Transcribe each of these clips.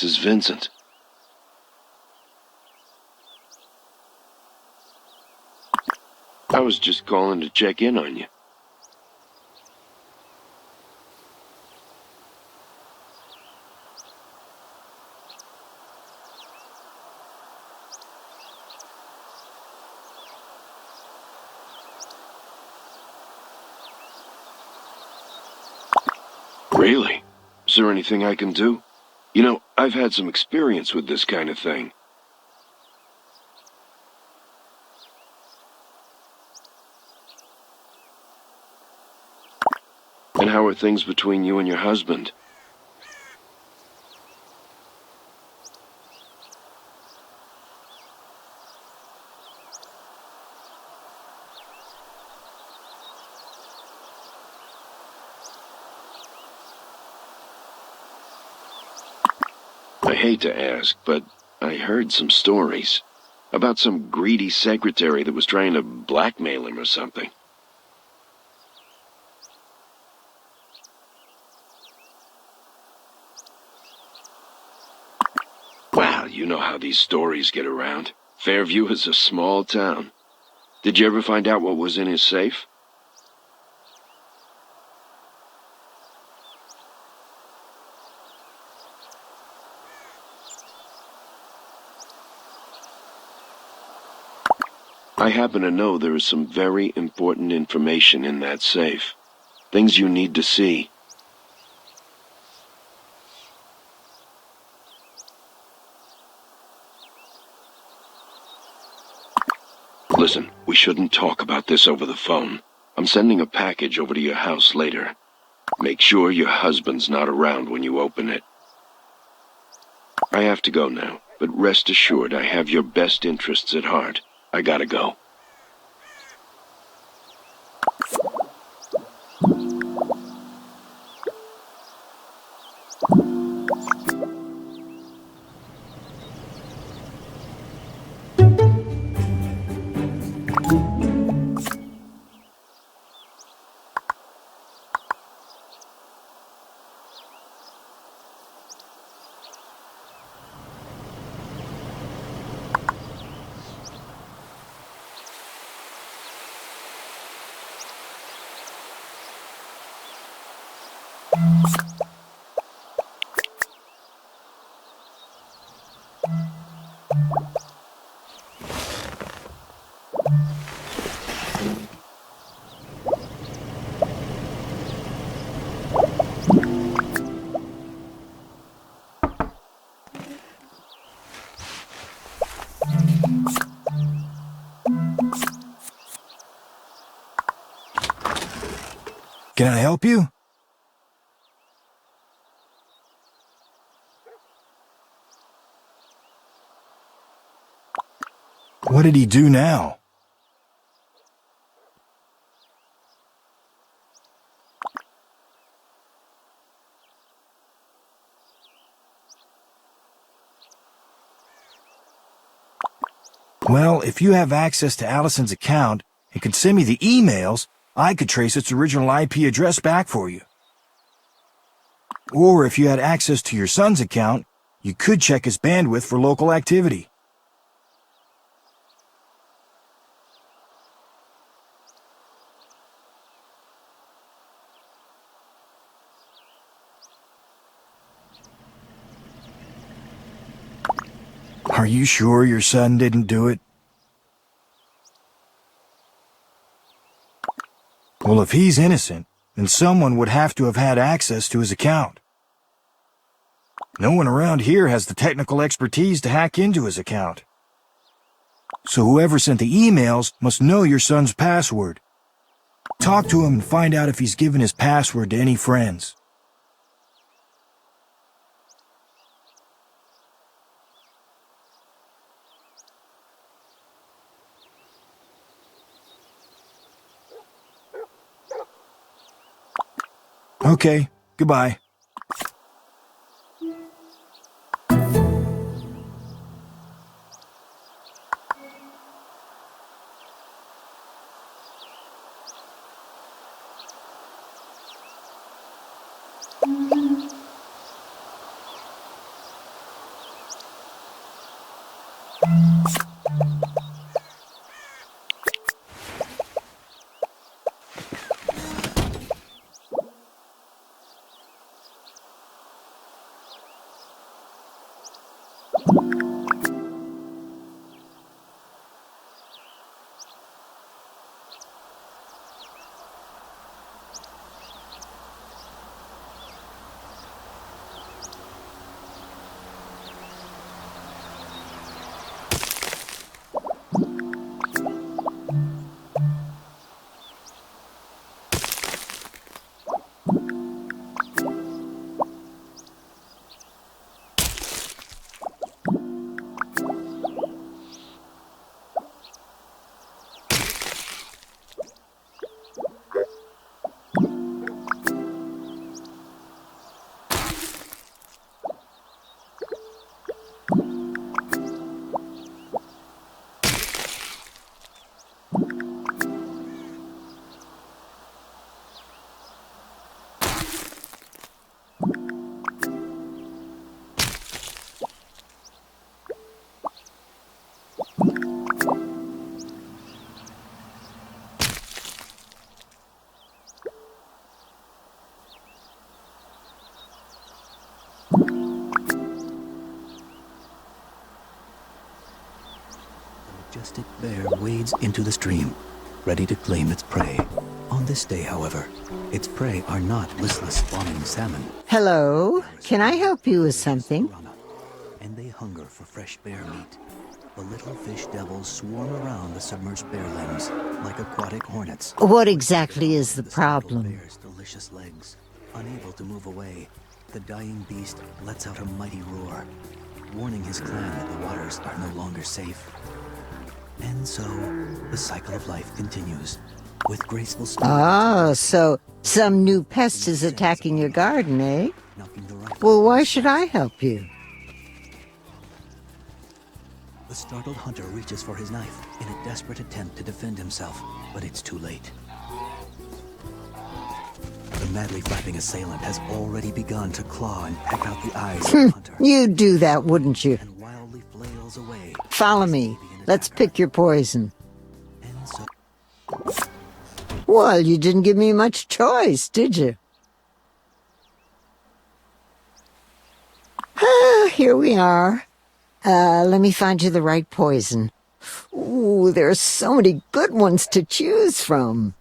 is Vincent. I was just calling to check in on you. Really? Is there anything I can do? You know, I've had some experience with this kind of thing. And how are things between you and your husband? I hate to ask, but I heard some stories about some greedy secretary that was trying to blackmail him or something. Well, you know how these stories get around. Fairview is a small town. Did you ever find out what was in his safe? I happen to know there is some very important information in that safe. Things you need to see. Listen, we shouldn't talk about this over the phone. I'm sending a package over to your house later. Make sure your husband's not around when you open it. I have to go now, but rest assured I have your best interests at heart. I gotta go. Can I help you? What did he do now? Well, if you have access to Allison's account and can send me the emails, I could trace its original IP address back for you. Or if you had access to your son's account, you could check his bandwidth for local activity. Are you sure your son didn't do it? Well, if he's innocent, then someone would have to have had access to his account. No one around here has the technical expertise to hack into his account. So whoever sent the emails must know your son's password. Talk to him and find out if he's given his password to any friends. Okay, goodbye. majestic bear wades into the stream, ready to claim its prey. On this day, however, its prey are not listless spawning salmon. Hello, can I help you with something? And they hunger for fresh bear meat. The little fish devils swarm around the submerged bear limbs like aquatic hornets. What exactly is the The startled problem? bear's delicious legs. Unable to move away, the dying beast lets out a mighty roar, warning his clan that the waters are no longer safe. And so, the cycle of life continues, with graceful stories. Ah, so some new pest is attacking your garden, eh? knocking the rifle Well, why from should his I chest. help you? The startled hunter reaches for his knife in a desperate attempt to defend himself, but it's too late. The madly flapping assailant has already begun to claw and peck out the eyes of the hunter, You'd do that, wouldn't you? and wildly flails away. Follow me. Let's pick your poison. And so, Well, you didn't give me much choice, did you? Ah, here we are. Let me find you the right poison. Ooh, there are so many good ones to choose from.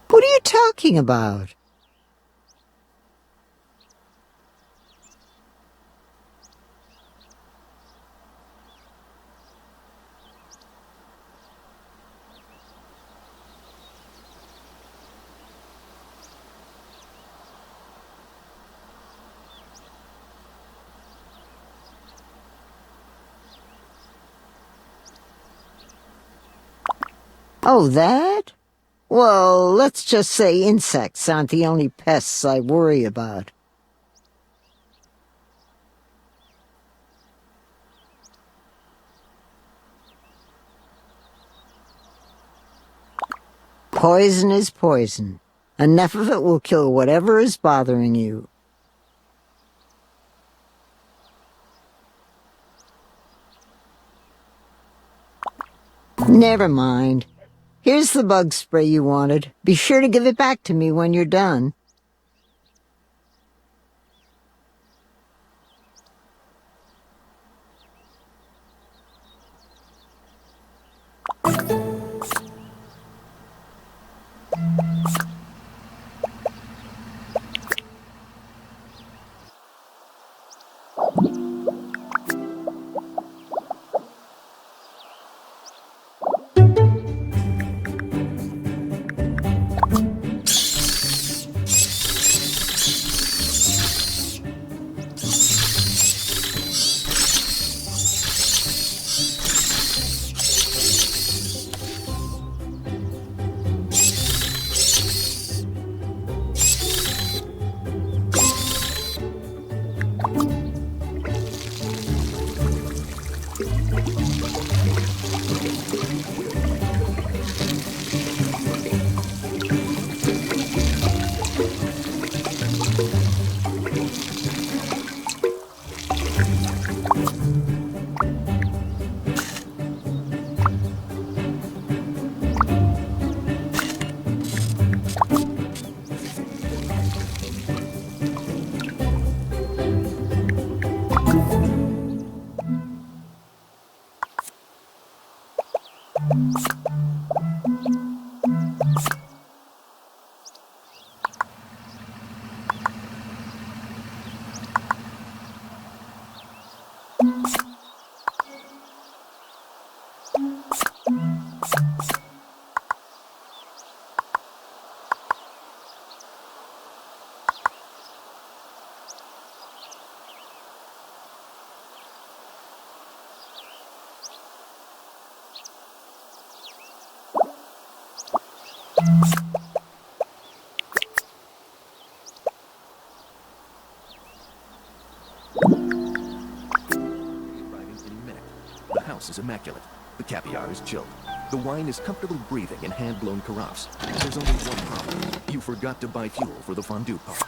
What are you talking about? Oh, that? Well, let's just say insects aren't the only pests I worry about. Poison is poison. Enough of it will kill whatever is bothering you. Never mind. Here's the bug spray you wanted. Be sure to give it back to me when you're done. Arriving any minute. The house is immaculate. The caviar is chilled. The wine is comfortably breathing in hand-blown carafes. There's only one problem. You forgot to buy fuel for the fondue pot.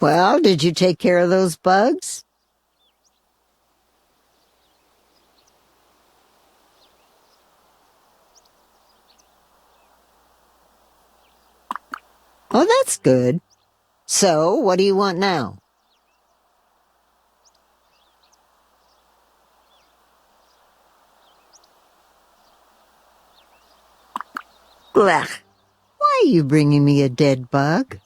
Well, did you take care of those bugs? Oh, that's good. So, what do you want now? Blech. Why are you bringing me a dead bug?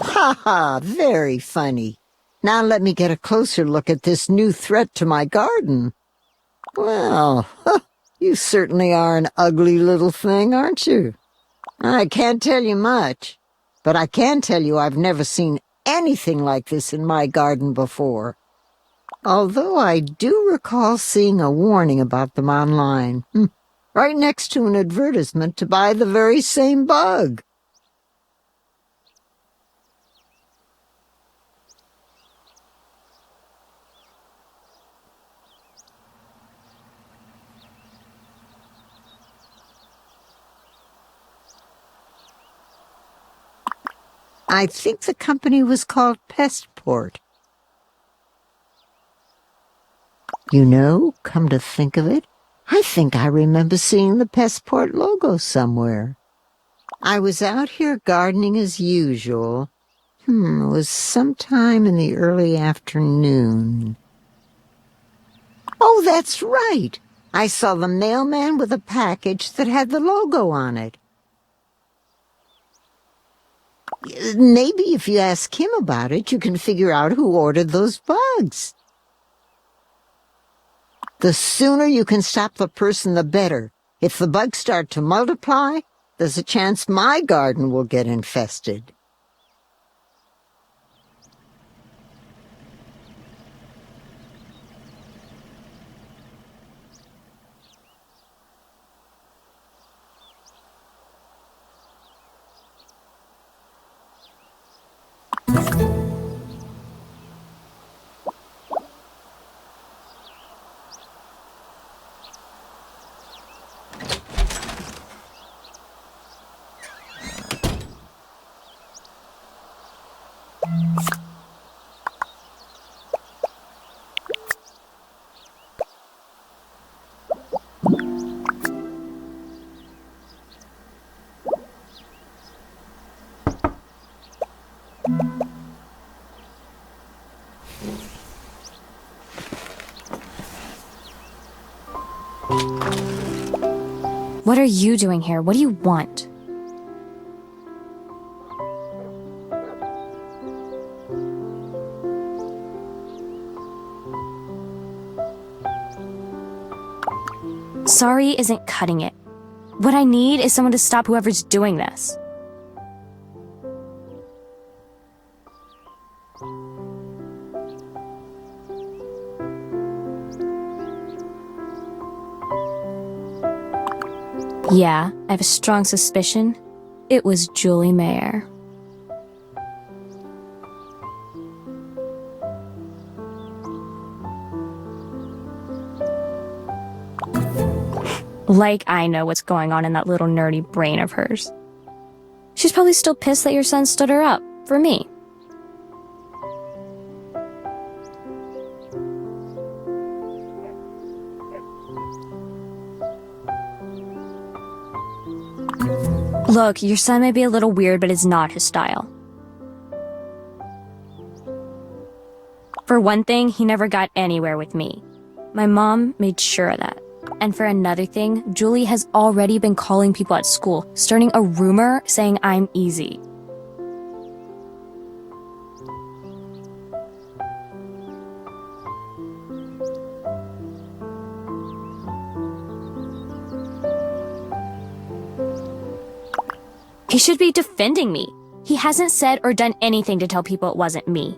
Ha ha, very funny. Now let me get a closer look at this new threat to my garden. Well, you certainly are an ugly little thing, aren't you? I can't tell you much, but I can tell you I've never seen anything like this in my garden before. Although I do recall seeing a warning about them online, right next to an advertisement to buy the very same bug. I think the company was called Pestport. You know, come to think of it, I think I remember seeing the Pestport logo somewhere. I was out here gardening as usual. It was sometime in the early afternoon. Oh, that's right. I saw the mailman with a package that had the logo on it. Maybe if you ask him about it, you can figure out who ordered those bugs. The sooner you can stop the person, the better. If the bugs start to multiply, there's a chance my garden will get infested. What are you doing here? What do you want? Sorry isn't cutting it. What I need is someone to stop whoever's doing this. Yeah, I have a strong suspicion. It was Julie Mayer. Like I know what's going on in that little nerdy brain of hers. She's probably still pissed that your son stood her up, for me. Look, your son may be a little weird, but it's not his style. For one thing, he never got anywhere with me. My mom made sure of that. And for another thing, Julie has already been calling people at school, starting a rumor saying I'm easy. He should be defending me. He hasn't said or done anything to tell people it wasn't me.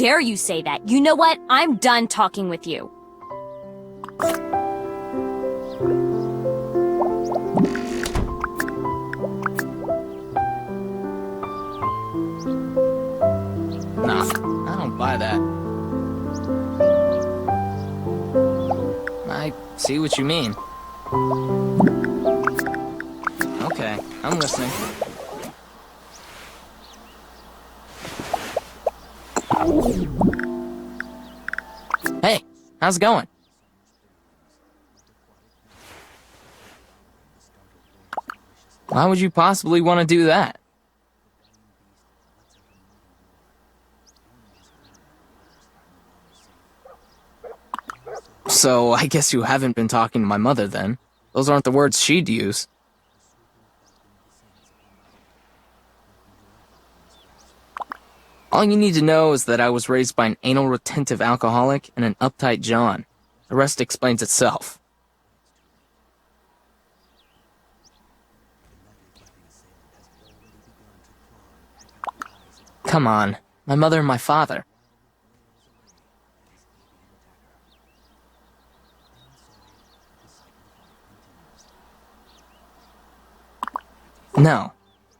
dare you say that? You know what? I'm done talking with you. Nah, I don't buy that. I see what you mean. Okay, I'm listening. Hey, how's it going? Why would you possibly want to do that? So, I guess you haven't been talking to my mother then. Those aren't the words she'd use. All you need to know is that I was raised by an anal retentive alcoholic and an uptight John. The rest explains itself. Come on, my mother and my father. No.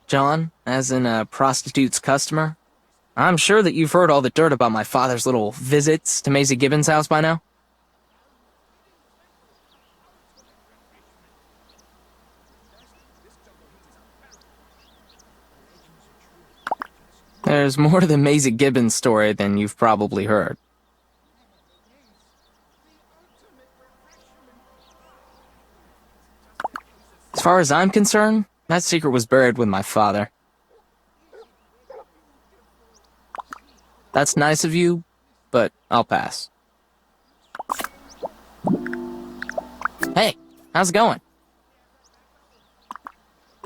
John, as in a prostitute's customer? I'm sure that you've heard all the dirt about my father's little visits to Maisie Gibbons' house by now. There's more to the Maisie Gibbons story than you've probably heard. As far as I'm concerned, that secret was buried with my father. That's nice of you, but I'll pass. Hey, how's it going?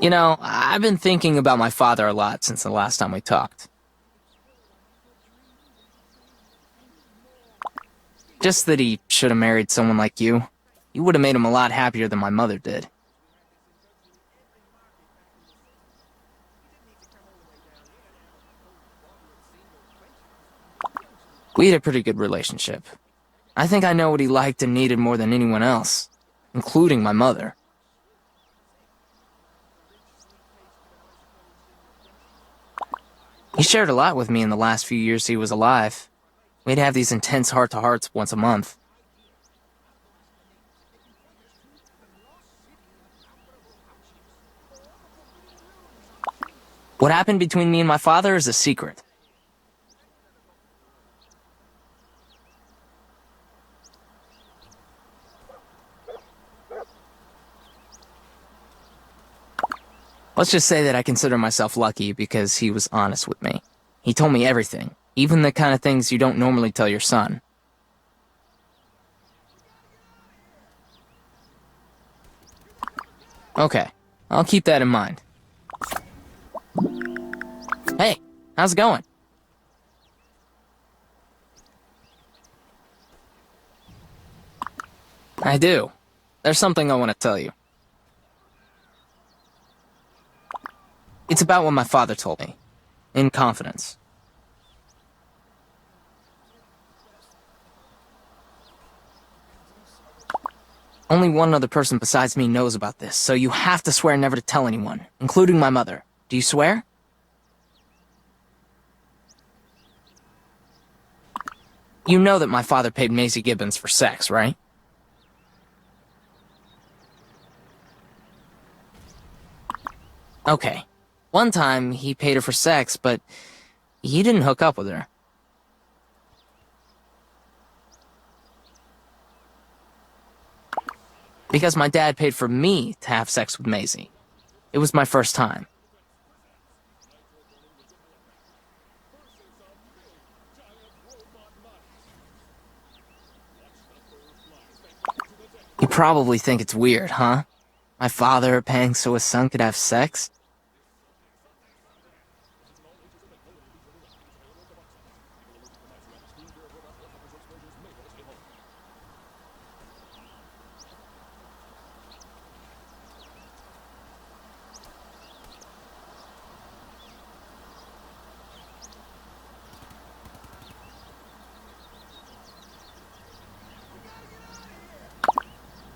You know, I've been thinking about my father a lot since the last time we talked. Just that he should have married someone like you. You would have made him a lot happier than my mother did. We had a pretty good relationship. I think I know what he liked and needed more than anyone else, including my mother. He shared a lot with me in the last few years he was alive. We'd have these intense heart-to-hearts once a month. What happened between me and my father is a secret. Let's just say that I consider myself lucky because he was honest with me. He told me everything, even the kind of things you don't normally tell your son. Okay, I'll keep that in mind. Hey, how's it going? I do. There's something I want to tell you. It's about what my father told me, in confidence. Only one other person besides me knows about this, so you have to swear never to tell anyone, including my mother. Do you swear? You know that my father paid Maisie Gibbons for sex, right? Okay. One time, he paid her for sex, but he didn't hook up with her. Because my dad paid for me to have sex with Maisie. It was my first time. You probably think it's weird, huh? My father paying so his son could have sex?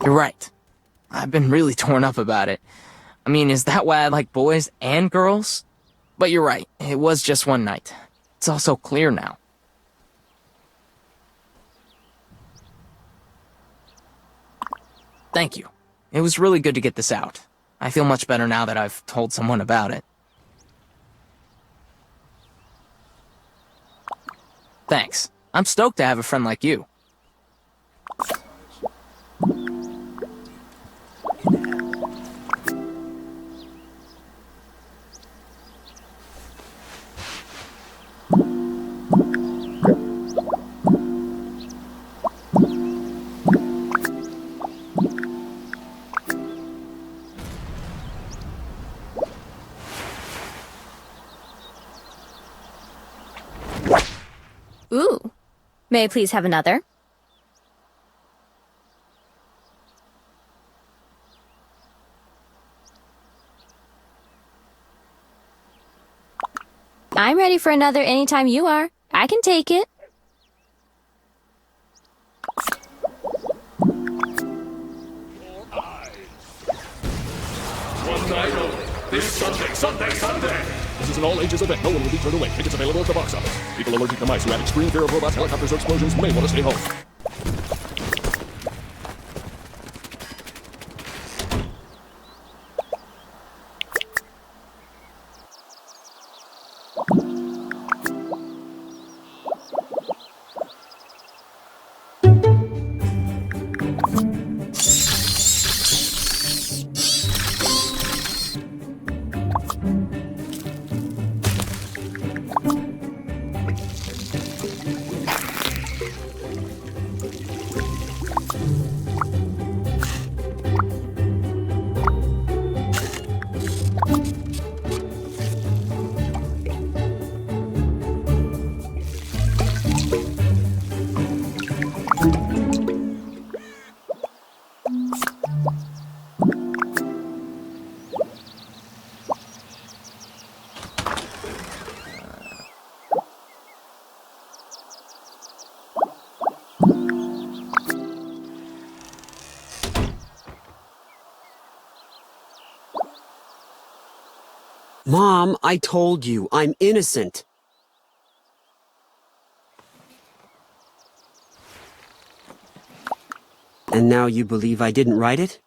You're right. I've been really torn up about it. I mean, is that why I like boys and girls? But you're right, it was just one night. It's all so clear now. Thank you. It was really good to get this out. I feel much better now that I've told someone about it. Thanks. I'm stoked to have a friend like you. Ooh. May I please have another? I'm ready for another anytime you are. I can take it. One night only. This Sunday! This is an all-ages event. No one will be turned away. Tickets available at the box office. People allergic to mice who have extreme fear of robots, helicopters, or explosions may want to stay home. Mom, I told you, I'm innocent. And now you believe I didn't write it?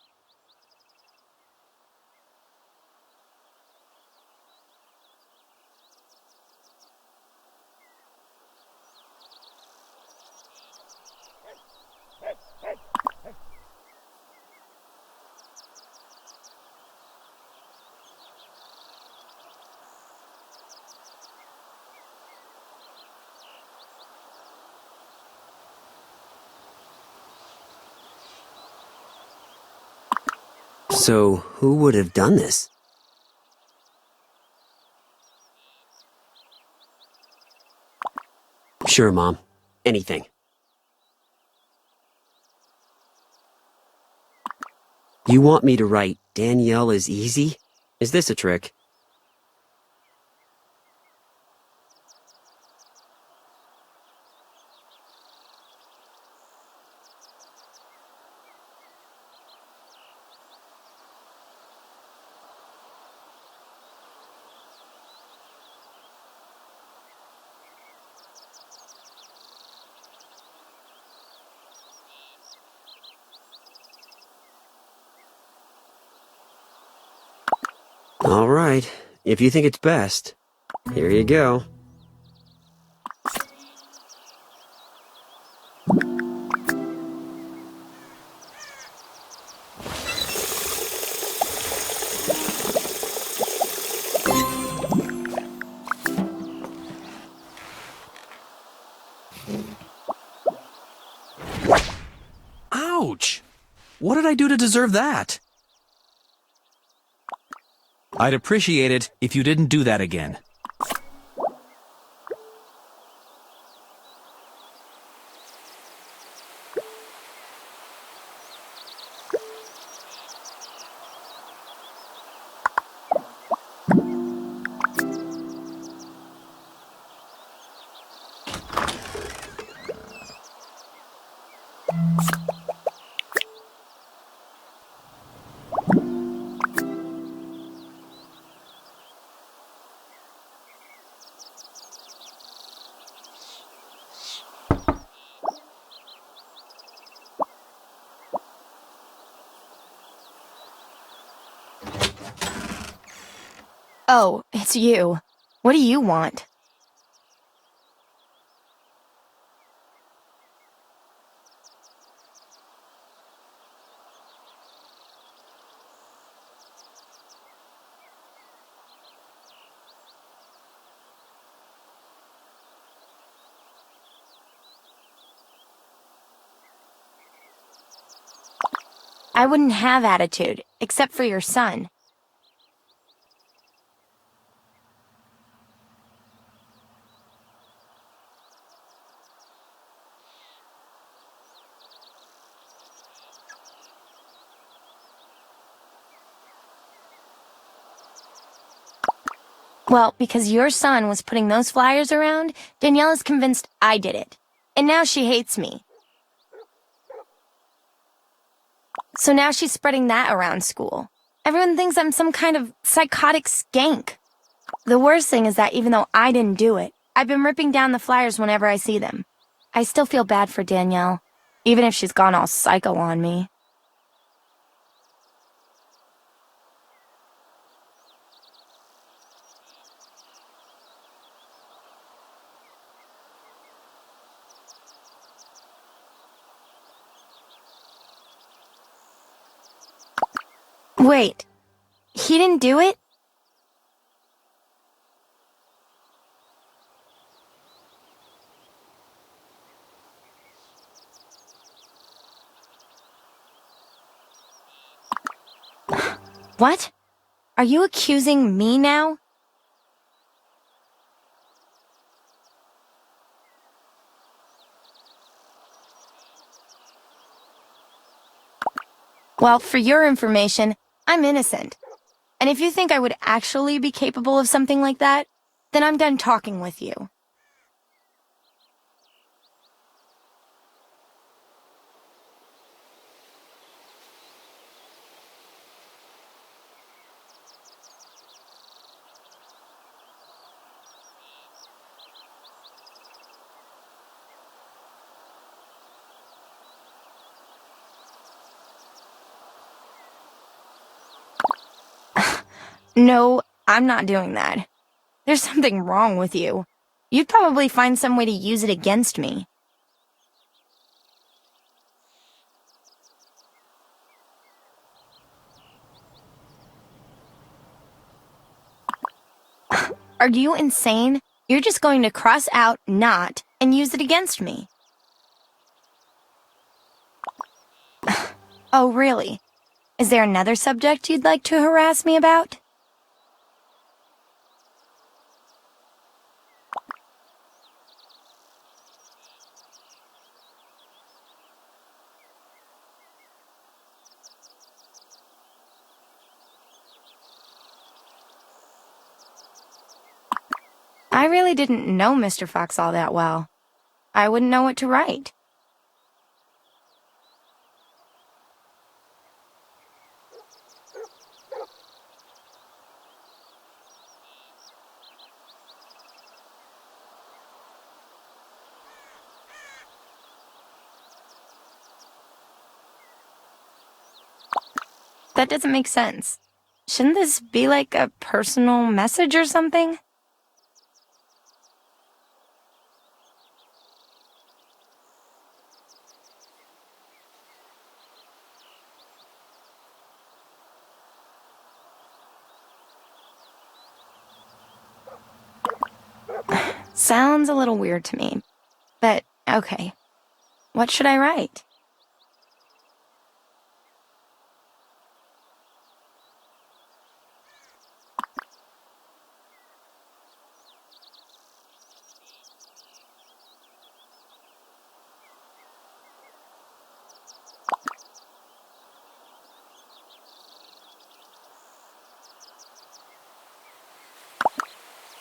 So, who would have done this? Sure, Mom. Anything. You want me to write, Danielle is easy? Is this a trick? All right, if you think it's best, here you go. Ouch! What did I do to deserve that? I'd appreciate it if you didn't do that again. Oh, it's you. What do you want? I wouldn't have attitude, except for your son. Well, because your son was putting those flyers around, Danielle is convinced I did it. And now she hates me. So now she's spreading that around school. Everyone thinks I'm some kind of psychotic skank. The worst thing is that even though I didn't do it, I've been ripping down the flyers whenever I see them. I still feel bad for Danielle, even if she's gone all psycho on me. Wait, he didn't do it? What? Are you accusing me now? Well, for your information, I'm innocent. And if you think I would actually be capable of something like that, then I'm done talking with you. No, I'm not doing that. There's something wrong with you. You'd probably find some way to use it against me. Are you insane? You're just going to cross out not and use it against me. Oh, really? Is there another subject you'd like to harass me about? I really didn't know Mr. Fox all that well. I wouldn't know what to write. That doesn't make sense. Shouldn't this be like a personal message or something? Sounds a little weird to me. But, okay. What should I write?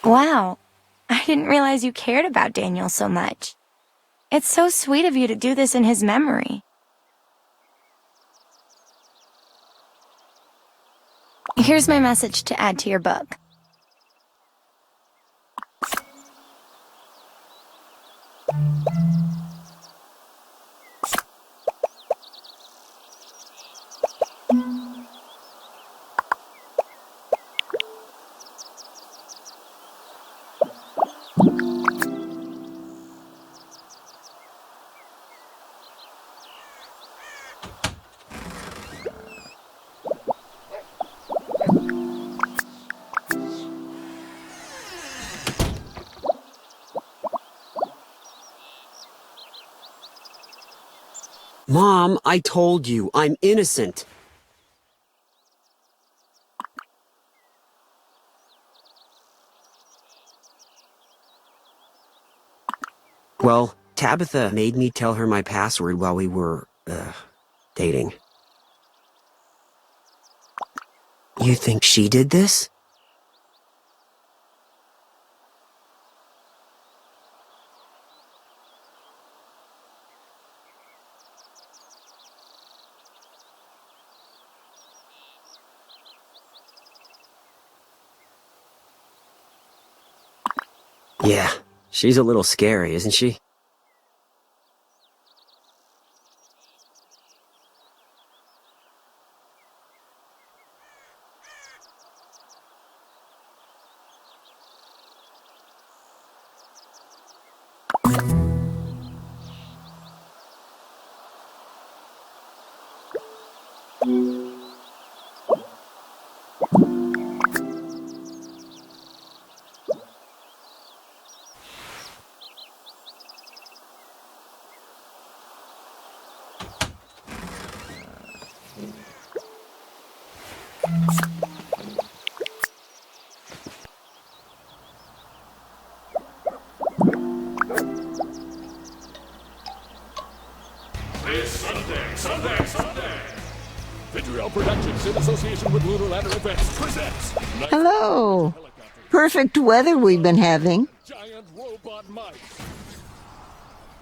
Wow, I didn't realize you cared about Daniel so much. It's so sweet of you to do this in his memory. Here's my message to add to your book. Mom, I told you, I'm innocent. Well, Tabitha made me tell her my password while we were, dating. You think she did this? Yeah, she's a little scary, isn't she? This Sunday. Vitriol Productions, in association with Lunar Ladder Events, presents Hello. Perfect weather we've been having. Giant Robot Mice.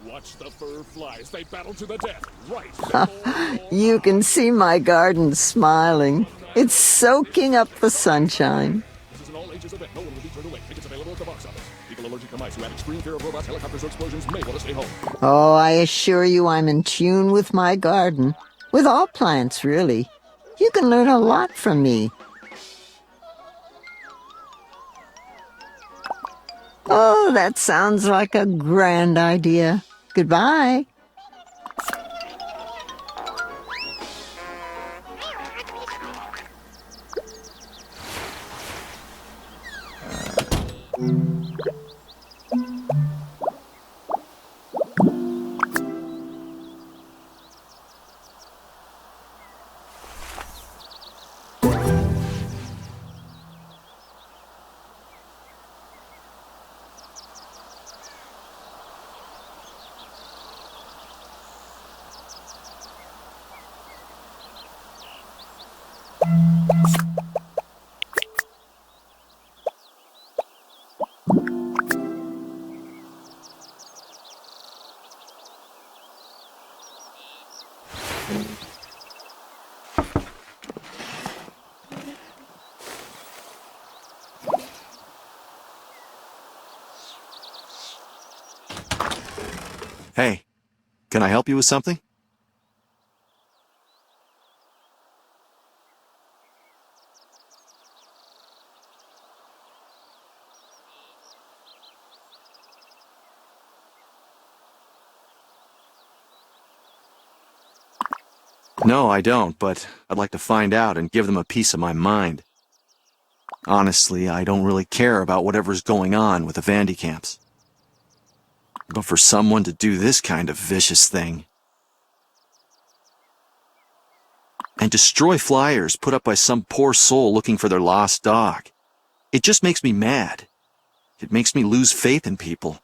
Watch the fur fly as they battle to the death. Right. You can see my garden smiling. It's soaking up the sunshine. This is an all-ages event. No one will be turned away. Tickets available at the box office. People allergic to mice who have extreme fear of robots, helicopters, or explosions may want to stay home. Oh, I assure you I'm in tune with my garden. With all plants, really. You can learn a lot from me. Oh, that sounds like a grand idea. Goodbye. Hey, can I help you with something? No, I don't, but I'd like to find out and give them a piece of my mind. Honestly, I don't really care about whatever's going on with the Vandicamps. But for someone to do this kind of vicious thing and destroy flyers put up by some poor soul looking for their lost dog, it just makes me mad. It makes me lose faith in people.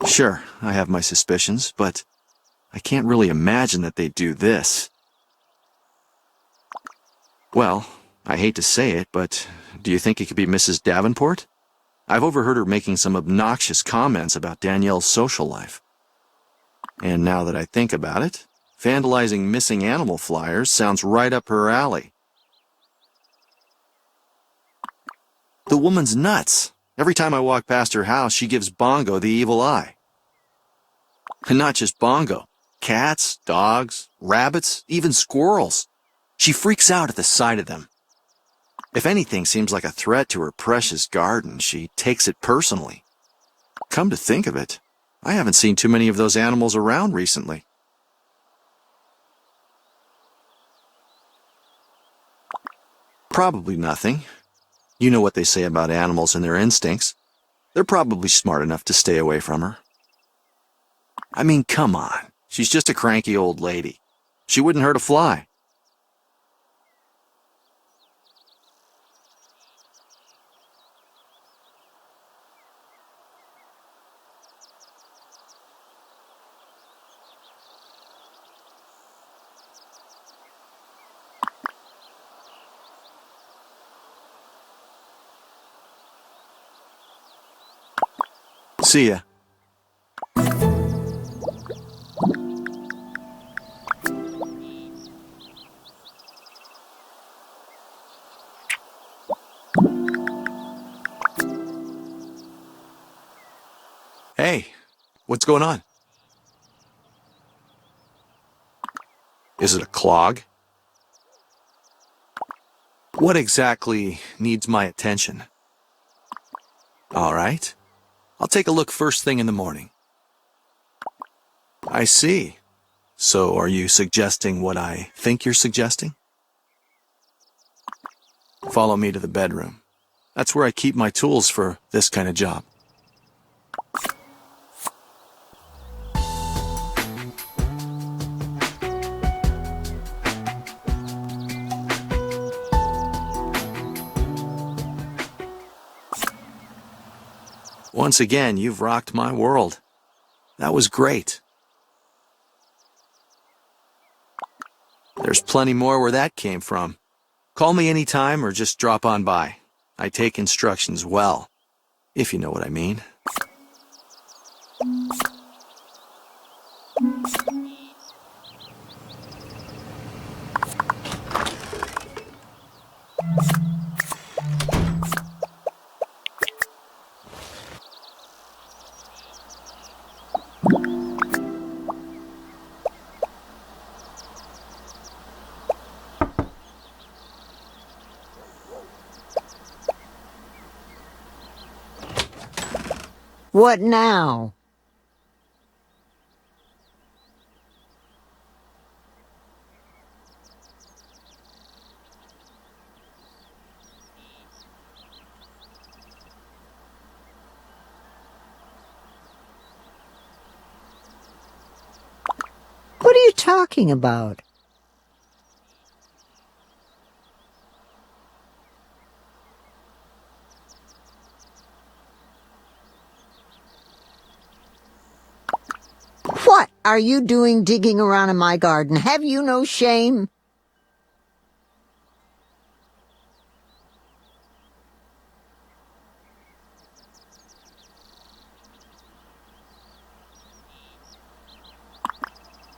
Sure, I have my suspicions, but I can't really imagine that they'd do this. Well, I hate to say it, but do you think it could be Mrs. Davenport? I've overheard her making some obnoxious comments about Danielle's social life. And now that I think about it, vandalizing missing animal flyers sounds right up her alley. The woman's nuts. Every time I walk past her house, she gives Bongo the evil eye. And not just Bongo. Cats, dogs, rabbits, even squirrels. She freaks out at the sight of them. If anything seems like a threat to her precious garden, she takes it personally. Come to think of it, I haven't seen too many of those animals around recently. Probably nothing. You know what they say about animals and their instincts. They're probably smart enough to stay away from her. I mean, come on. She's just a cranky old lady. She wouldn't hurt a fly. See ya. Hey, what's going on? Is it a clog? What exactly needs my attention? All right. I'll take a look first thing in the morning. I see. So are you suggesting what I think you're suggesting? Follow me to the bedroom. That's where I keep my tools for this kind of job. Once again, you've rocked my world. That was great. There's plenty more where that came from. Call me anytime or just drop on by. I take instructions well, if you know what I mean. What now? What are you talking about? What are you doing digging around in my garden? Have you no shame?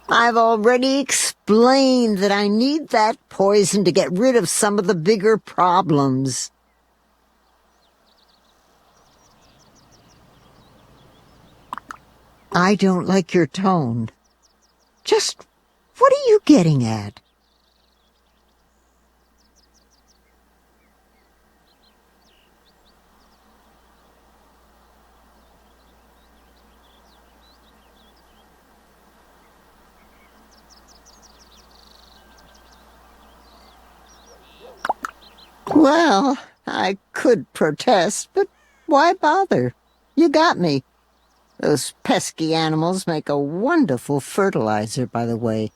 I've already explained that I need that poison to get rid of some of the bigger problems. I don't like your tone. Just what are you getting at? Well, I could protest, but why bother? You got me. Those pesky animals make a wonderful fertilizer, by the way.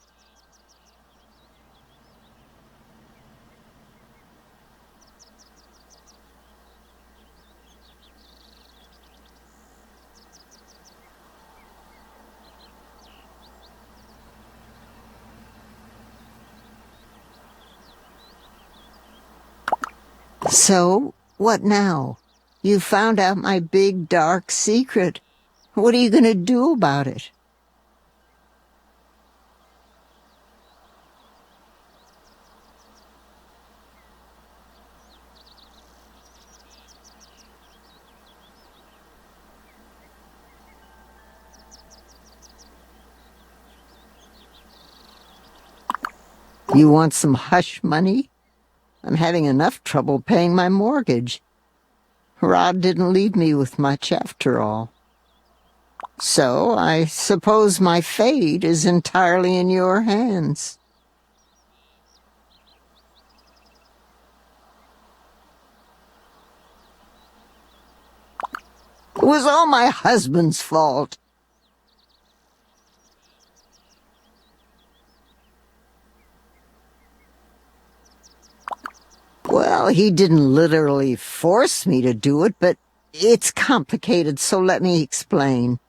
So, what now? You found out my big, dark secret. What are you going to do about it? You want some hush money? I'm having enough trouble paying my mortgage. Rod didn't leave me with much after all. So I suppose my fate is entirely in your hands. It was all my husband's fault. Well, he didn't literally force me to do it, but it's complicated, so let me explain.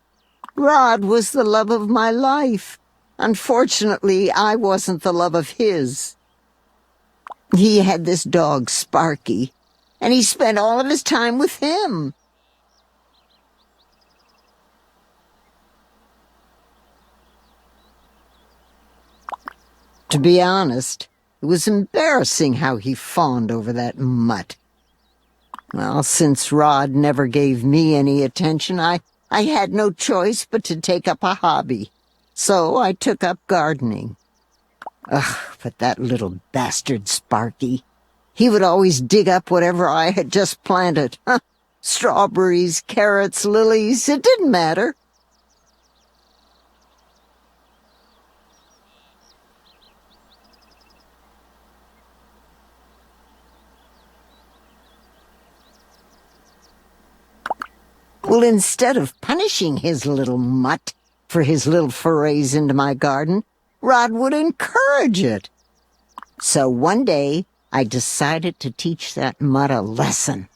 Rod was the love of my life. Unfortunately, I wasn't the love of his. He had this dog, Sparky, and he spent all of his time with him. To be honest, it was embarrassing how he fawned over that mutt. Well, since Rod never gave me any attention, I had no choice but to take up a hobby. So I took up gardening. Ugh, but that little bastard Sparky. He would always dig up whatever I had just planted. Strawberries, carrots, lilies, it didn't matter. Well, instead of punishing his little mutt for his little forays into my garden, Rod would encourage it. So one day, I decided to teach that mutt a lesson.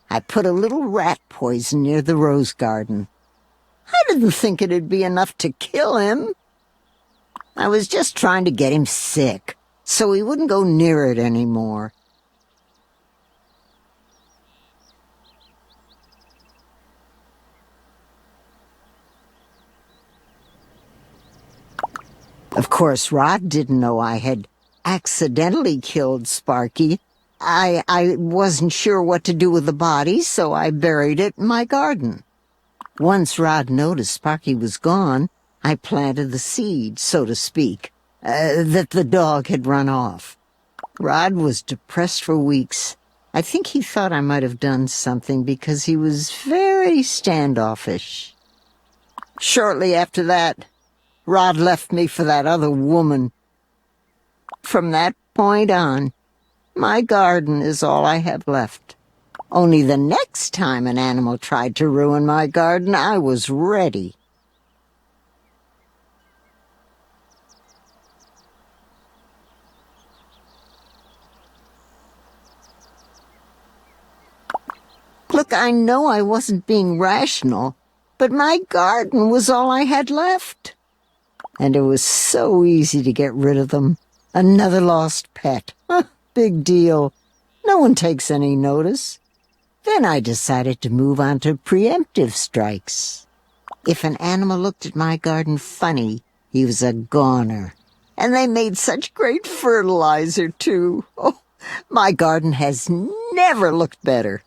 I put a little rat poison near the rose garden. I didn't think it'd be enough to kill him. I was just trying to get him sick, so he wouldn't go near it anymore. Of course, Rod didn't know I had accidentally killed Sparky. I wasn't sure what to do with the body, so I buried it in my garden. Once Rod noticed Sparky was gone, I planted the seed, so to speak, that the dog had run off. Rod was depressed for weeks. I think he thought I might have done something because he was very standoffish. Shortly after that, Rod left me for that other woman. From that point on, my garden is all I have left. Only the next time an animal tried to ruin my garden, I was ready. Look, I know I wasn't being rational, but my garden was all I had left. And it was so easy to get rid of them. Another lost pet. Big deal. No one takes any notice. Then I decided to move on to preemptive strikes. If an animal looked at my garden funny, he was a goner. And they made such great fertilizer, too. Oh, my garden has never looked better.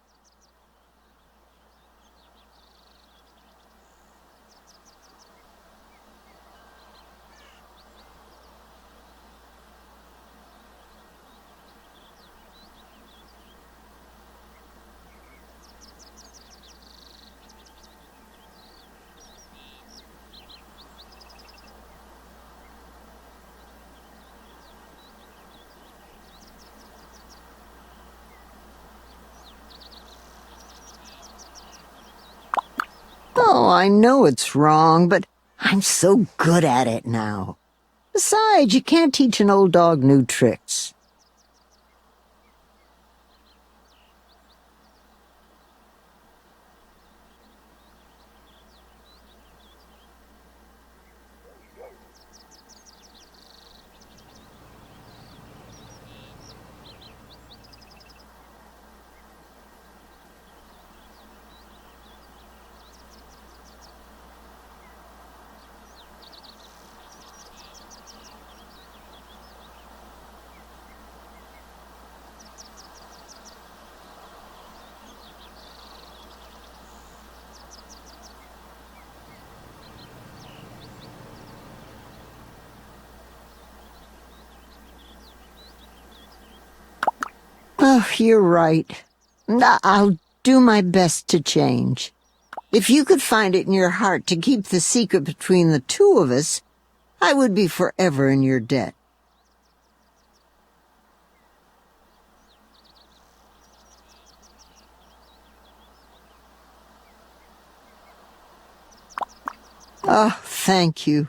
Oh, I know it's wrong, but I'm so good at it now. Besides, you can't teach an old dog new tricks. Oh, you're right. I'll do my best to change. If you could find it in your heart to keep the secret between the two of us, I would be forever in your debt. Oh, thank you.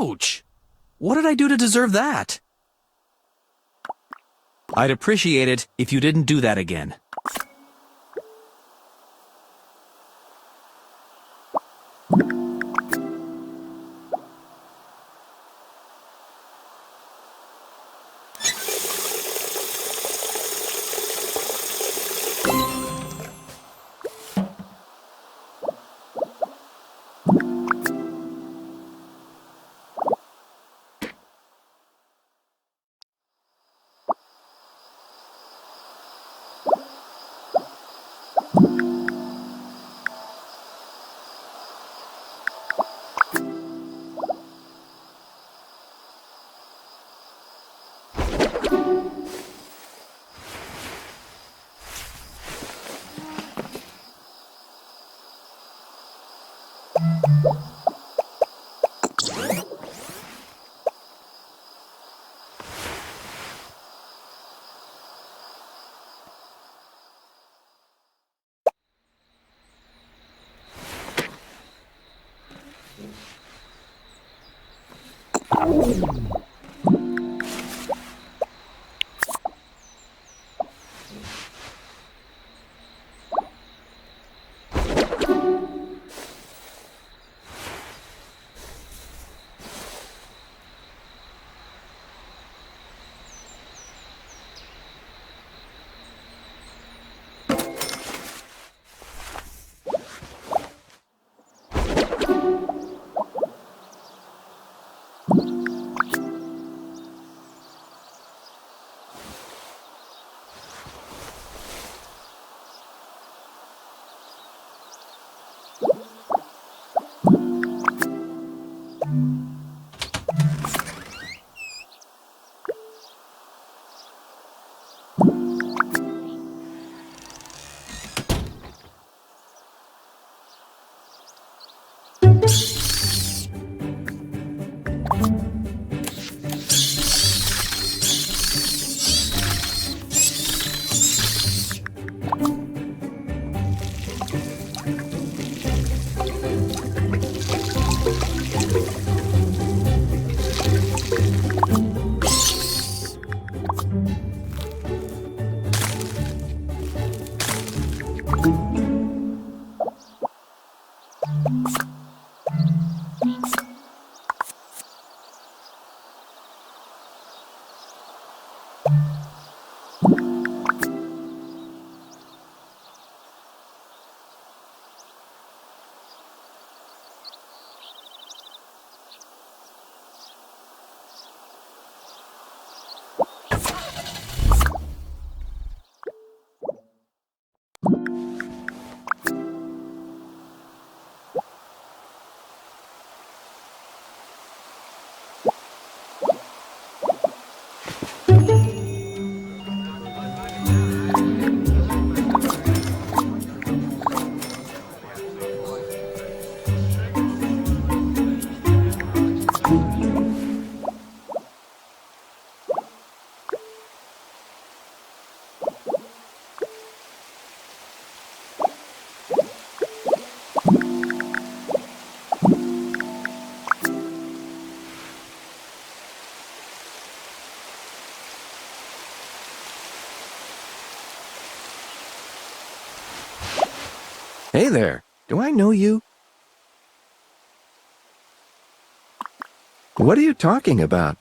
Ouch! What did I do to deserve that? I'd appreciate it if you didn't do that again. Hey there. Do I know you? What are you talking about?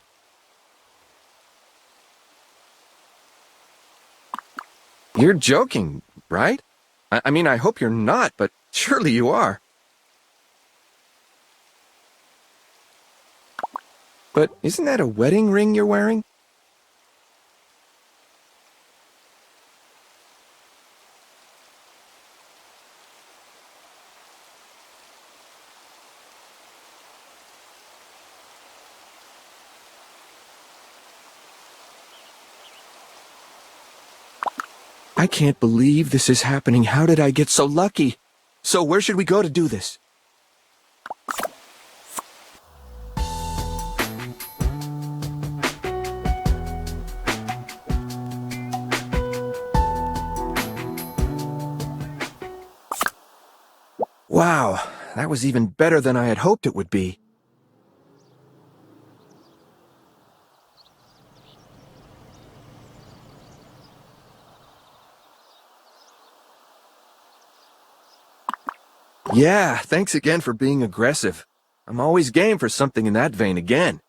You're joking, right? I mean, I hope you're not, but surely you are. But isn't that a wedding ring you're wearing? I can't believe this is happening. How did I get so lucky? So where should we go to do this? Wow, that was even better than I had hoped it would be. Yeah, thanks again for being aggressive. I'm always game for something in that vein again.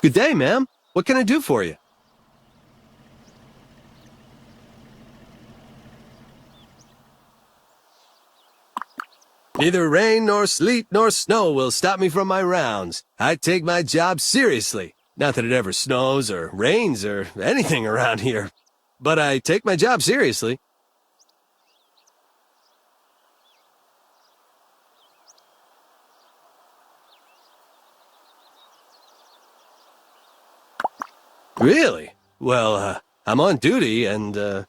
Good day, ma'am. What can I do for you? Neither rain nor sleet nor snow will stop me from my rounds. I take my job seriously. Not that it ever snows or rains or anything around here. But I take my job seriously. Really? Well, I'm on duty and,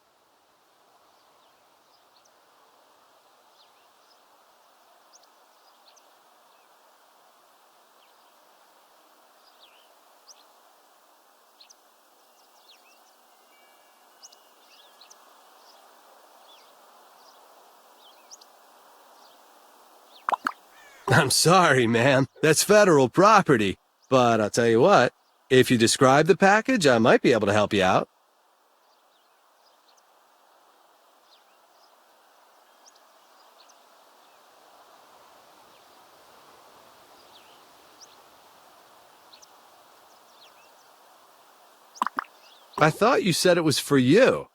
I'm sorry, ma'am. That's federal property. But I'll tell you what, if you describe the package, I might be able to help you out. I thought you said it was for you.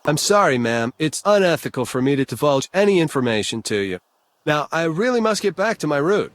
I'm sorry, ma'am. It's unethical for me to divulge any information to you. Now, I really must get back to my route.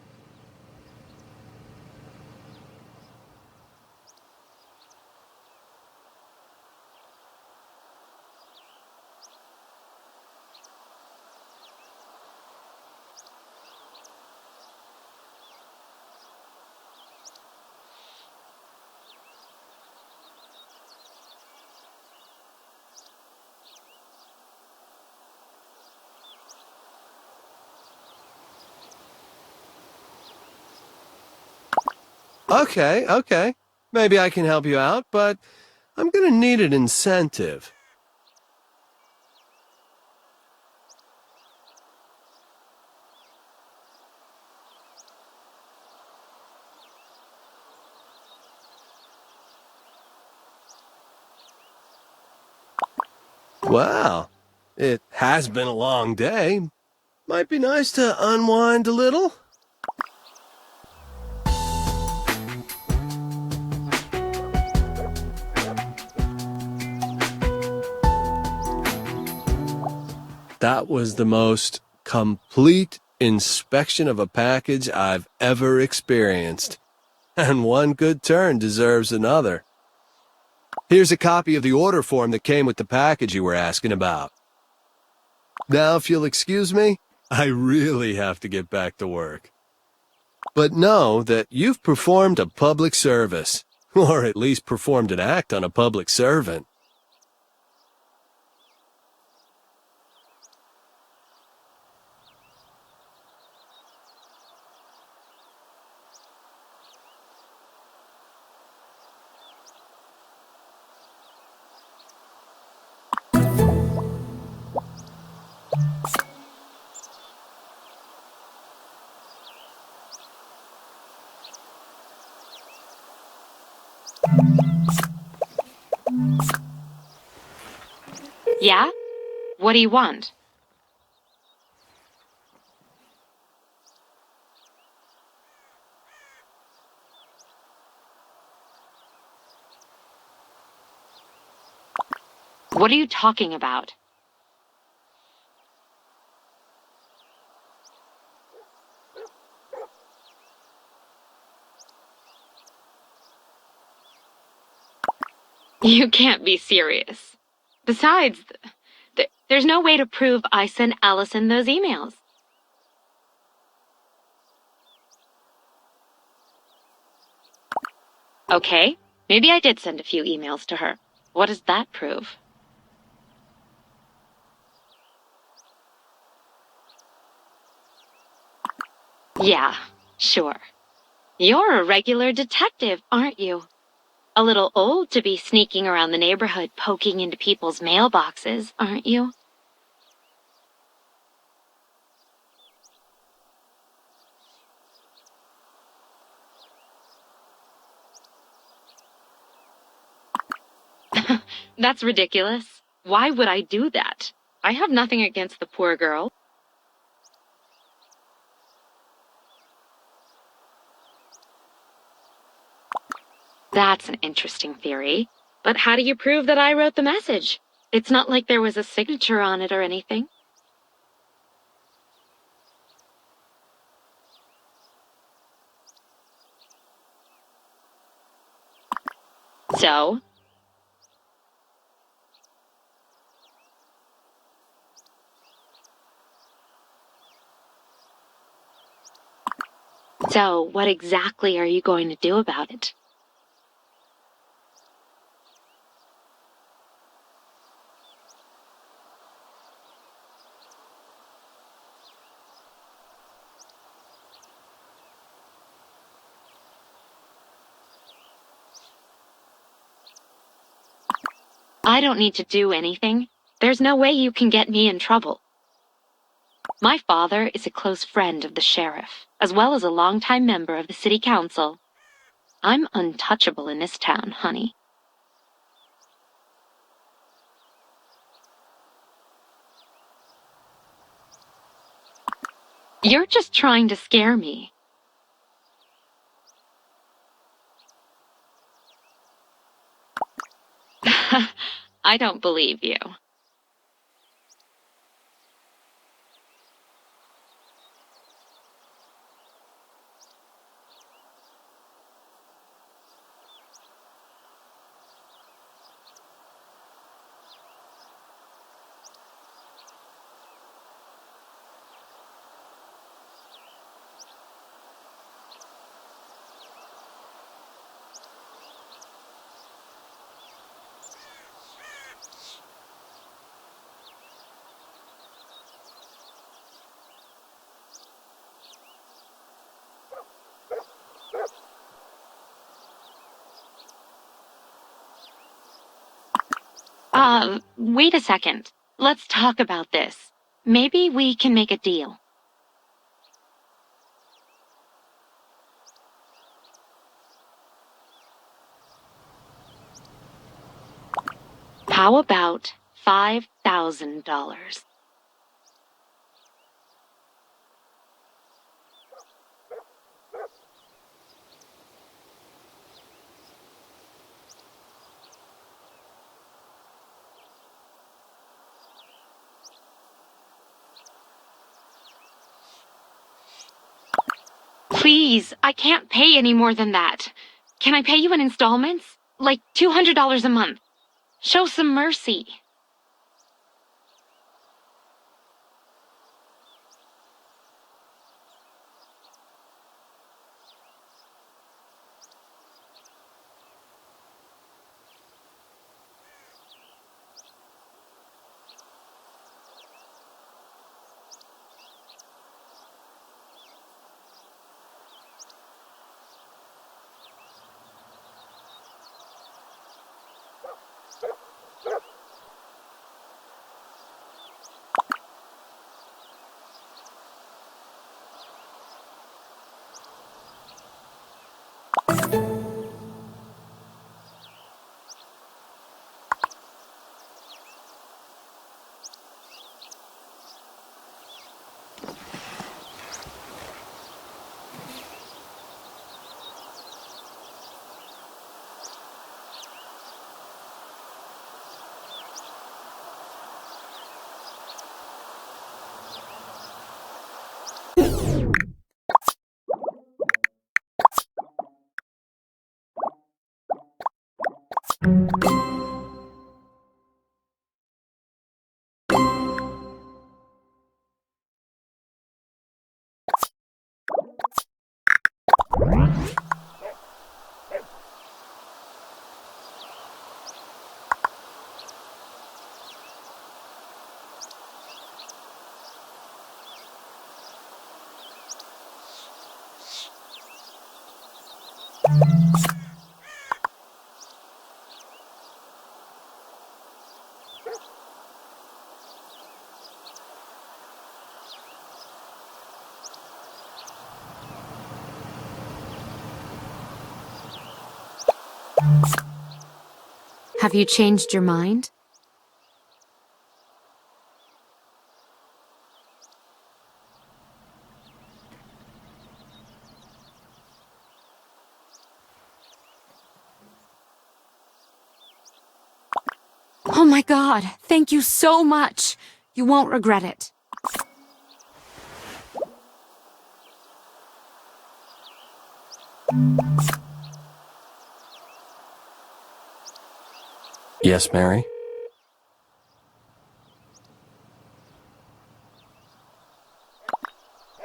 Okay. Maybe I can help you out, but I'm gonna need an incentive. Well, it has been a long day. Might be nice to unwind a little. That was the most complete inspection of a package I've ever experienced. And one good turn deserves another. Here's a copy of the order form that came with the package you were asking about. Now, if you'll excuse me, I really have to get back to work. But know that you've performed a public service, or at least performed an act on a public servant. Yeah? What do you want? What are you talking about? You can't be serious. Besides, there's no way to prove I sent Allison those emails. Okay, maybe I did send a few emails to her. What does that prove? Yeah, sure. You're a regular detective, aren't you? A little old to be sneaking around the neighborhood poking into people's mailboxes, aren't you? That's ridiculous. Why would I do that? I have nothing against the poor girl. That's an interesting theory. But how do you prove that I wrote the message? It's not like there was a signature on it or anything. So? So, what exactly are you going to do about it? I don't need to do anything. There's no way you can get me in trouble. My father is a close friend of the sheriff, as well as a longtime member of the city council. I'm untouchable in this town, honey. You're just trying to scare me. I don't believe you. Wait a second. Let's talk about this. Maybe we can make a deal. How about $5,000. Please, I can't pay any more than that. Can I pay you in installments? Like $200 a month. Show some mercy. Have you changed your mind? Oh my God, thank you so much. You won't regret it. Yes, Mary?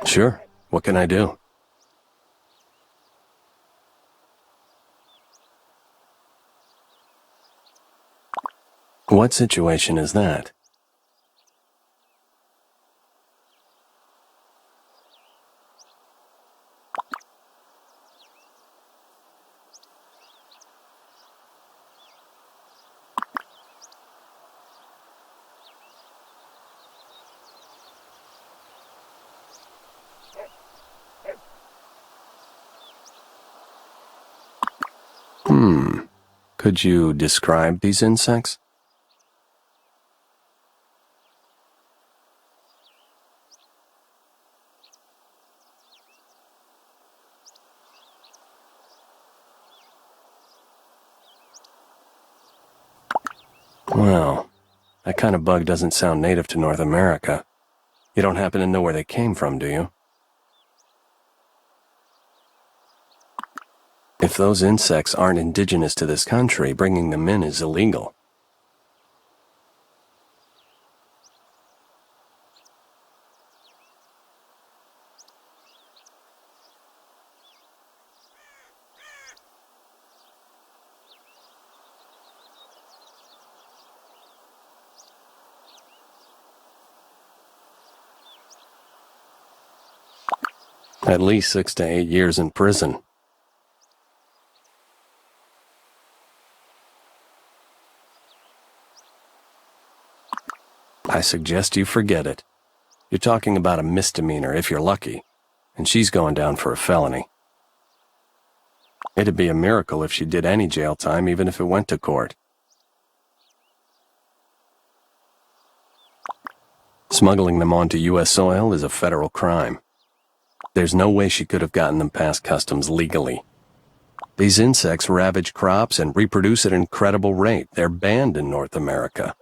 Sure. What can I do? What situation is that? Could you describe these insects? Well, that kind of bug doesn't sound native to North America. You don't happen to know where they came from, do you? If those insects aren't indigenous to this country, bringing them in is illegal. At least 6 to 8 years in prison. I suggest you forget it. You're talking about a misdemeanor if you're lucky, and she's going down for a felony. It'd be a miracle if she did any jail time, even if it went to court. Smuggling them onto U.S. soil is a federal crime. There's no way she could have gotten them past customs legally. These insects ravage crops and reproduce at an incredible rate. They're banned in North America.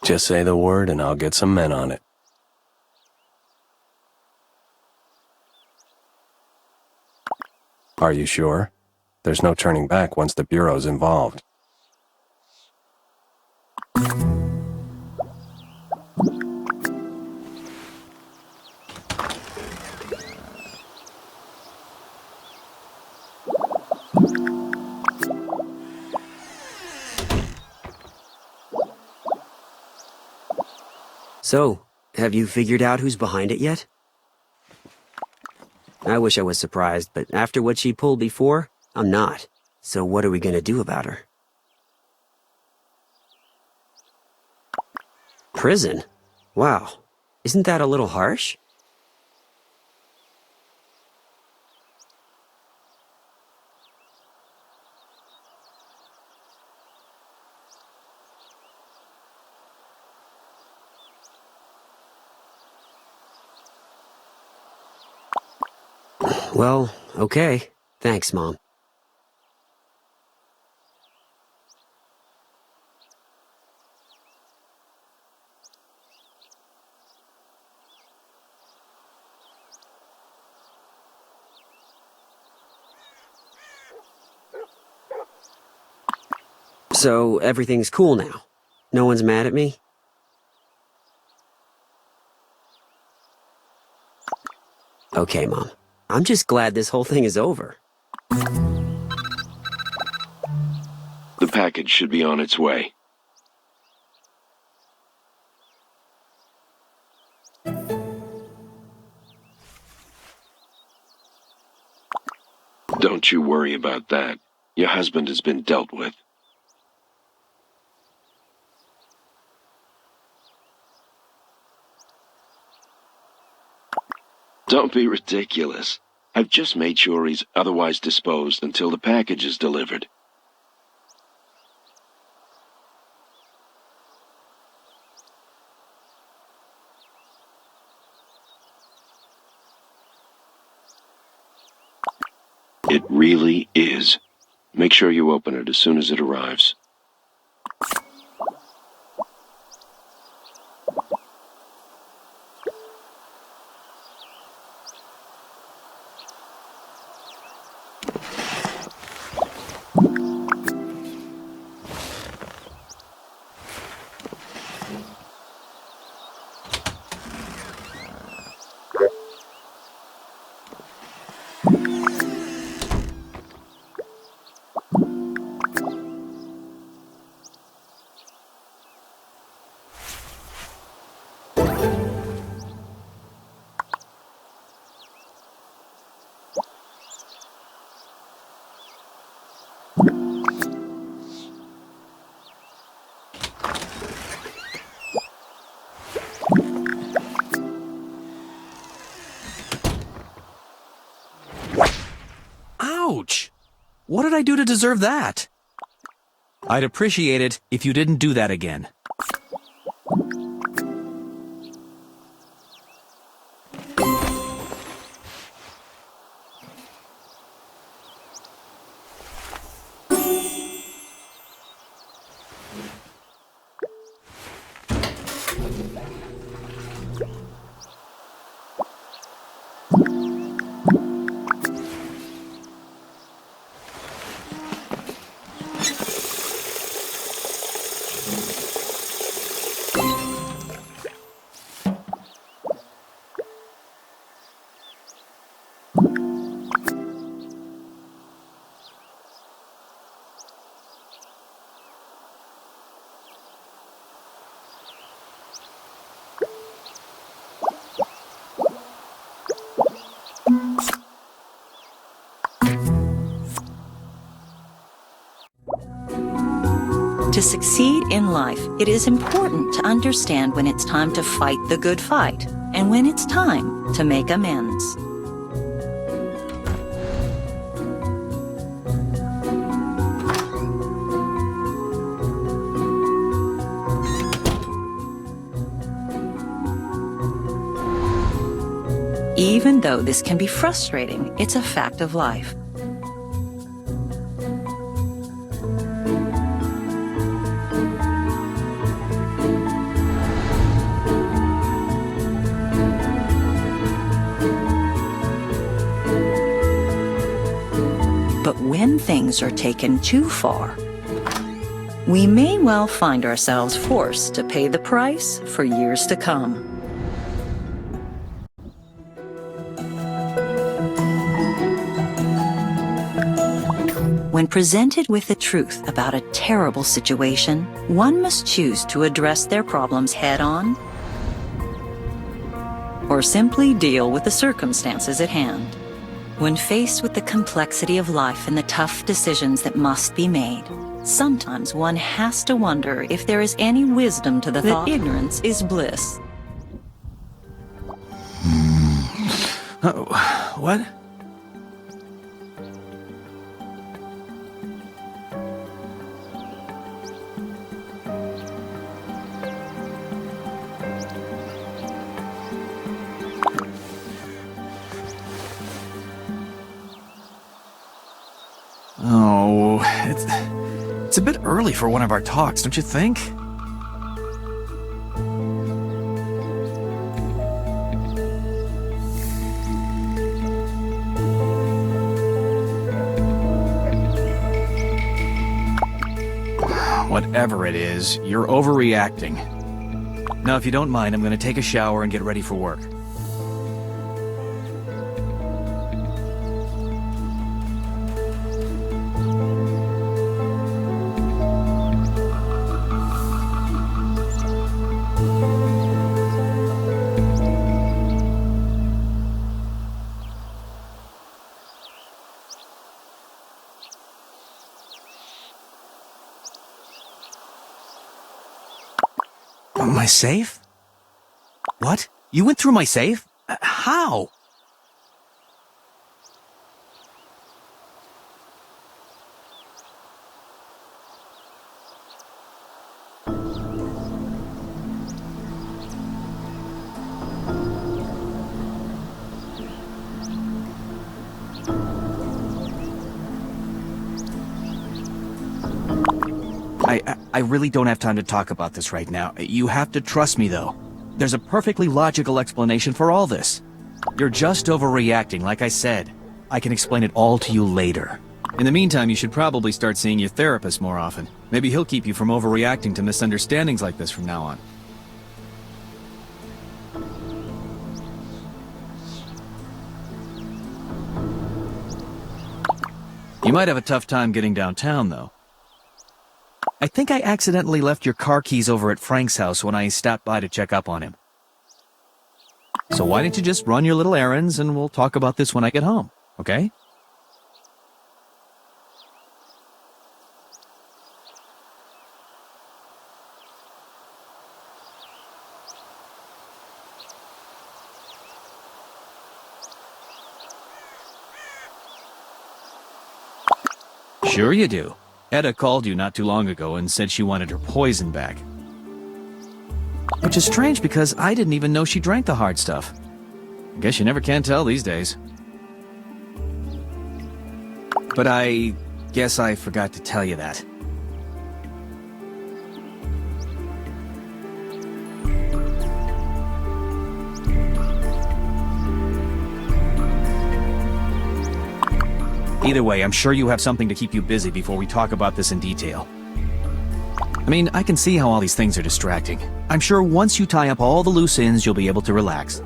Just say the word and I'll get some men on it. Are you sure? There's no turning back once the Bureau's involved. So, have you figured out who's behind it yet? I wish I was surprised, but after what she pulled before, I'm not. So what are we gonna do about her? Prison? Wow. Isn't that a little harsh? Well, okay. Thanks, Mom. So, everything's cool now? No one's mad at me? Okay, Mom. I'm just glad this whole thing is over. The package should be on its way. Don't you worry about that. Your husband has been dealt with. Don't be ridiculous. I've just made sure he's otherwise disposed until the package is delivered. It really is. Make sure you open it as soon as it arrives. Ouch! What did I do to deserve that? I'd appreciate it if you didn't do that again. To succeed in life, it is important to understand when it's time to fight the good fight and when it's time to make amends. Even though this can be frustrating, it's a fact of life. But when things are taken too far, we may well find ourselves forced to pay the price for years to come. When presented with the truth about a terrible situation, one must choose to address their problems head-on or simply deal with the circumstances at hand. When faced with the complexity of life and the tough decisions that must be made, sometimes one has to wonder if there is any wisdom to the thought that ignorance is bliss. What? Oh, it's a bit early for one of our talks, don't you think? Whatever it is, you're overreacting. Now, if you don't mind, I'm going to take a shower and get ready for work. My safe? What? You went through my safe? How? I really don't have time to talk about this right now. You have to trust me, though. There's a perfectly logical explanation for all this. You're just overreacting, like I said. I can explain it all to you later. In the meantime, you should probably start seeing your therapist more often. Maybe he'll keep you from overreacting to misunderstandings like this from now on. You might have a tough time getting downtown, though. I think I accidentally left your car keys over at Frank's house when I stopped by to check up on him. So why don't you just run your little errands and we'll talk about this when I get home, okay? Sure you do. Etta called you not too long ago and said she wanted her poison back. Which is strange because I didn't even know she drank the hard stuff. I guess you never can tell these days. But I guess I forgot to tell you that. Either way, I'm sure you have something to keep you busy before we talk about this in detail. I mean, I can see how all these things are distracting. I'm sure once you tie up all the loose ends, you'll be able to relax.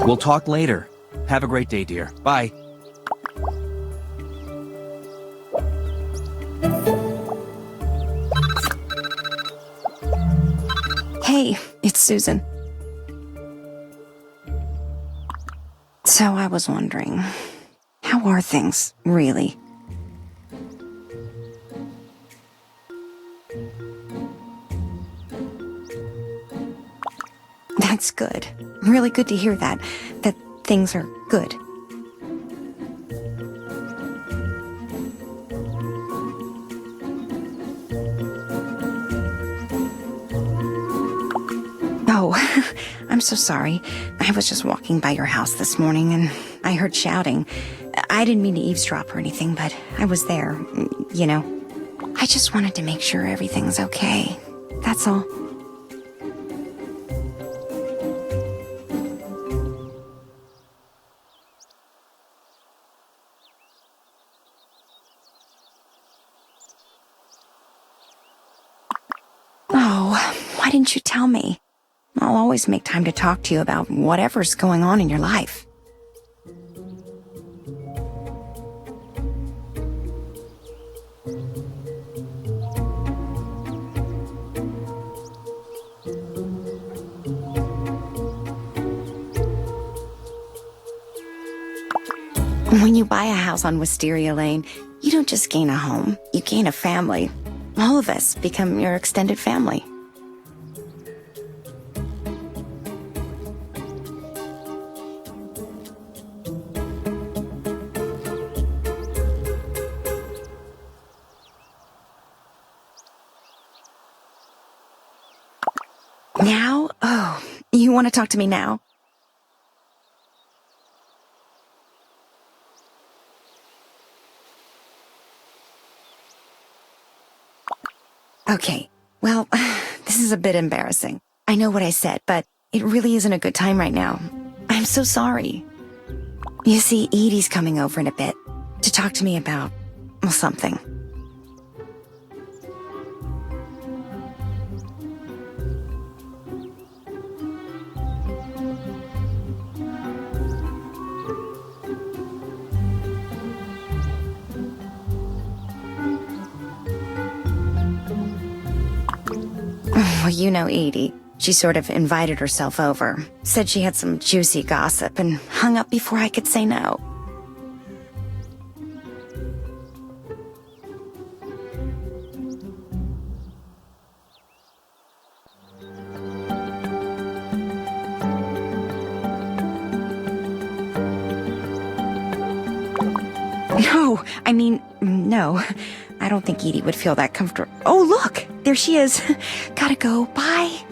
We'll talk later. Have a great day, dear. Bye. Hey, it's Susan. So I was wondering, how are things, really? That's good. Really good to hear that things are good. I'm so sorry. I was just walking by your house this morning and I heard shouting. I didn't mean to eavesdrop or anything, but I was there, you know. I just wanted to make sure everything's okay. That's all. Oh, why didn't you tell me? I'll always make time to talk to you about whatever's going on in your life. When you buy a house on Wisteria Lane, you don't just gain a home, you gain a family. All of us become your extended family. Now? Oh, you want to talk to me now? Okay, well, this is a bit embarrassing. I know what I said, but it really isn't a good time right now. I'm so sorry. You see, Edie's coming over in a bit to talk to me about, well, something. Well, you know Edie. She sort of invited herself over, said she had some juicy gossip, and hung up before I could say no. No, I mean, no. I don't think Edie would feel that comfortable. Oh, look! There she is. Gotta go. Bye.